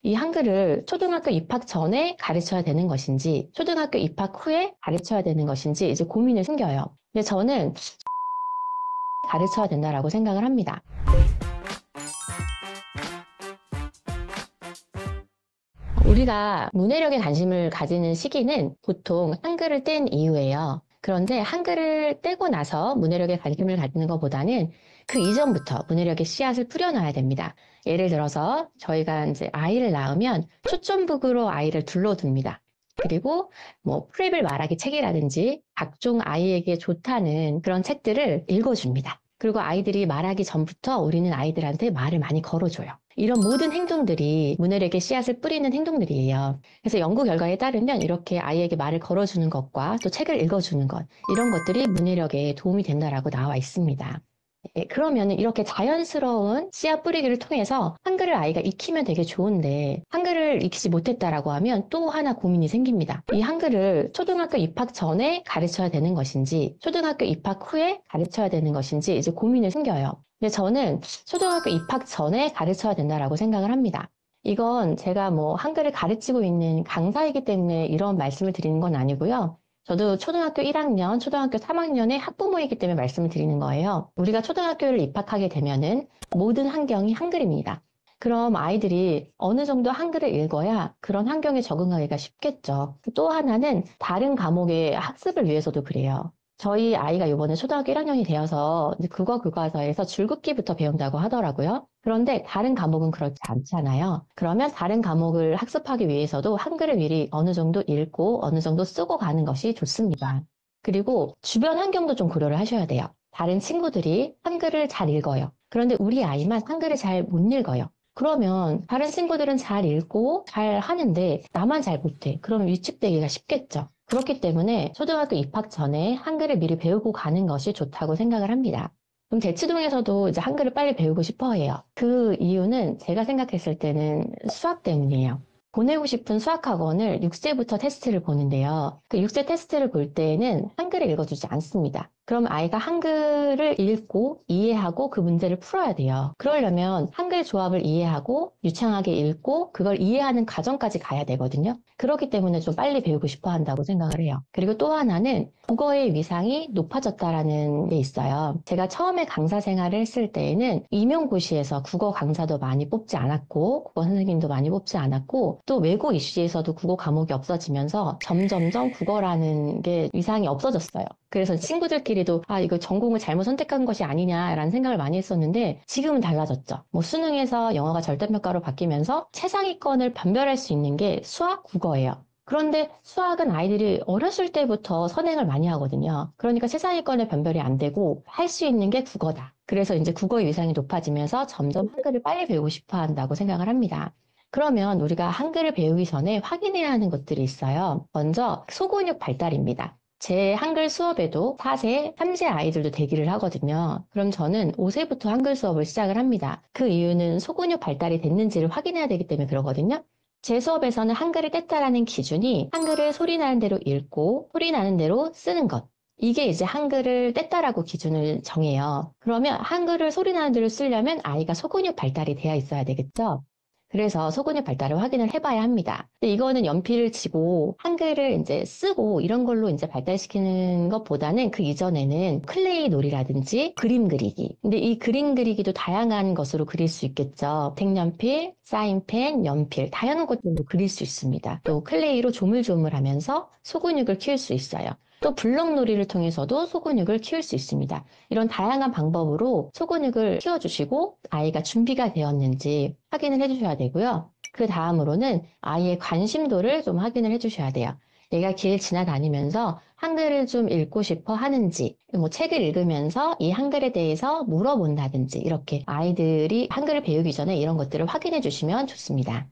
이 한글을 초등학교 입학 전에 가르쳐야 되는 것인지, 초등학교 입학 후에 가르쳐야 되는 것인지 이제 고민이 생겨요. 근데 저는 가르쳐야 된다라고 생각을 합니다. 우리가 문해력에 관심을 가지는 시기는 보통 한글을 뗀 이후예요. 그런데 한글을 떼고 나서 문해력에 관심을 가지는 것보다는 그 이전부터 문해력의 씨앗을 뿌려놔야 됩니다. 예를 들어서 저희가 이제 아이를 낳으면 초점북으로 아이를 둘러둡니다. 그리고 뭐 프레이블 말하기 책이라든지 각종 아이에게 좋다는 그런 책들을 읽어줍니다. 그리고 아이들이 말하기 전부터 우리는 아이들한테 말을 많이 걸어줘요. 이런 모든 행동들이 문해력에 씨앗을 뿌리는 행동들이에요. 그래서 연구 결과에 따르면 이렇게 아이에게 말을 걸어주는 것과 또 책을 읽어주는 것, 이런 것들이 문해력에 도움이 된다라고 나와 있습니다. 그러면 이렇게 자연스러운 씨앗 뿌리기를 통해서 한글을 아이가 익히면 되게 좋은데 한글을 익히지 못했다라고 하면 또 하나 고민이 생깁니다. 이 한글을 초등학교 입학 전에 가르쳐야 되는 것인지 초등학교 입학 후에 가르쳐야 되는 것인지 이제 고민이 생겨요. 근데 저는 초등학교 입학 전에 가르쳐야 된다라고 생각을 합니다. 이건 제가 뭐 한글을 가르치고 있는 강사이기 때문에 이런 말씀을 드리는 건 아니고요. 저도 초등학교 1학년, 초등학교 3학년의 학부모이기 때문에 말씀을 드리는 거예요. 우리가 초등학교를 입학하게 되면은 모든 환경이 한글입니다. 그럼 아이들이 어느 정도 한글을 읽어야 그런 환경에 적응하기가 쉽겠죠. 또 하나는 다른 과목의 학습을 위해서도 그래요. 저희 아이가 이번에 초등학교 1학년이 되어서 이제 국어 교과서에서 줄긋기부터 배운다고 하더라고요. 그런데 다른 과목은 그렇지 않잖아요. 그러면 다른 과목을 학습하기 위해서도 한글을 미리 어느 정도 읽고 어느 정도 쓰고 가는 것이 좋습니다. 그리고 주변 환경도 좀 고려를 하셔야 돼요. 다른 친구들이 한글을 잘 읽어요. 그런데 우리 아이만 한글을 잘 못 읽어요. 그러면 다른 친구들은 잘 읽고 잘 하는데 나만 잘 못해. 그러면 위축되기가 쉽겠죠. 그렇기 때문에 초등학교 입학 전에 한글을 미리 배우고 가는 것이 좋다고 생각을 합니다. 그럼 대치동에서도 이제 한글을 빨리 배우고 싶어 해요. 그 이유는 제가 생각했을 때는 수학 때문이에요. 보내고 싶은 수학학원을 6세부터 테스트를 보는데요. 그 6세 테스트를 볼 때에는 한글을 읽어주지 않습니다. 그럼 아이가 한글을 읽고 이해하고 그 문제를 풀어야 돼요. 그러려면 한글 조합을 이해하고 유창하게 읽고 그걸 이해하는 과정까지 가야 되거든요. 그렇기 때문에 좀 빨리 배우고 싶어 한다고 생각을 해요. 그리고 또 하나는 국어의 위상이 높아졌다라는 게 있어요. 제가 처음에 강사 생활을 했을 때에는 임용고시에서 국어 강사도 많이 뽑지 않았고 국어 선생님도 많이 뽑지 않았고 또 외고 이슈에서도 국어 과목이 없어지면서 점점점 국어라는 게 위상이 없어졌어요. 그래서 친구들끼리도 이거 전공을 잘못 선택한 것이 아니냐라는 생각을 많이 했었는데 지금은 달라졌죠. 뭐 수능에서 영어가 절대평가로 바뀌면서 최상위권을 변별할 수 있는 게 수학, 국어예요. 그런데 수학은 아이들이 어렸을 때부터 선행을 많이 하거든요. 그러니까 최상위권의 변별이 안 되고 할 수 있는 게 국어다. 그래서 이제 국어의 위상이 높아지면서 점점 한글을 빨리 배우고 싶어 한다고 생각을 합니다. 그러면 우리가 한글을 배우기 전에 확인해야 하는 것들이 있어요. 먼저 소근육 발달입니다. 제 한글 수업에도 4세, 3세 아이들도 대기를 하거든요. 그럼 저는 5세부터 한글 수업을 시작을 합니다. 그 이유는 소근육 발달이 됐는지를 확인해야 되기 때문에 그러거든요. 제 수업에서는 한글을 뗐다라는 기준이 한글을 소리 나는 대로 읽고 소리 나는 대로 쓰는 것. 이게 이제 한글을 뗐다라고 기준을 정해요. 그러면 한글을 소리 나는 대로 쓰려면 아이가 소근육 발달이 되어 있어야 되겠죠? 그래서 소근육 발달을 확인을 해봐야 합니다. 근데 이거는 연필을 치고 한글을 이제 쓰고 이런 걸로 이제 발달시키는 것보다는 그 이전에는 클레이 놀이라든지 그림 그리기. 근데 이 그림 그리기도 다양한 것으로 그릴 수 있겠죠. 색연필, 사인펜, 연필, 다양한 것들로 그릴 수 있습니다. 또 클레이로 조물조물하면서 소근육을 키울 수 있어요. 또 블럭놀이를 통해서도 소근육을 키울 수 있습니다. 이런 다양한 방법으로 소근육을 키워주시고 아이가 준비가 되었는지 확인을 해주셔야 되고요. 그 다음으로는 아이의 관심도를 좀 확인을 해주셔야 돼요. 얘가 길 지나다니면서 한글을 좀 읽고 싶어 하는지, 뭐 책을 읽으면서 이 한글에 대해서 물어본다든지 이렇게 아이들이 한글을 배우기 전에 이런 것들을 확인해 주시면 좋습니다.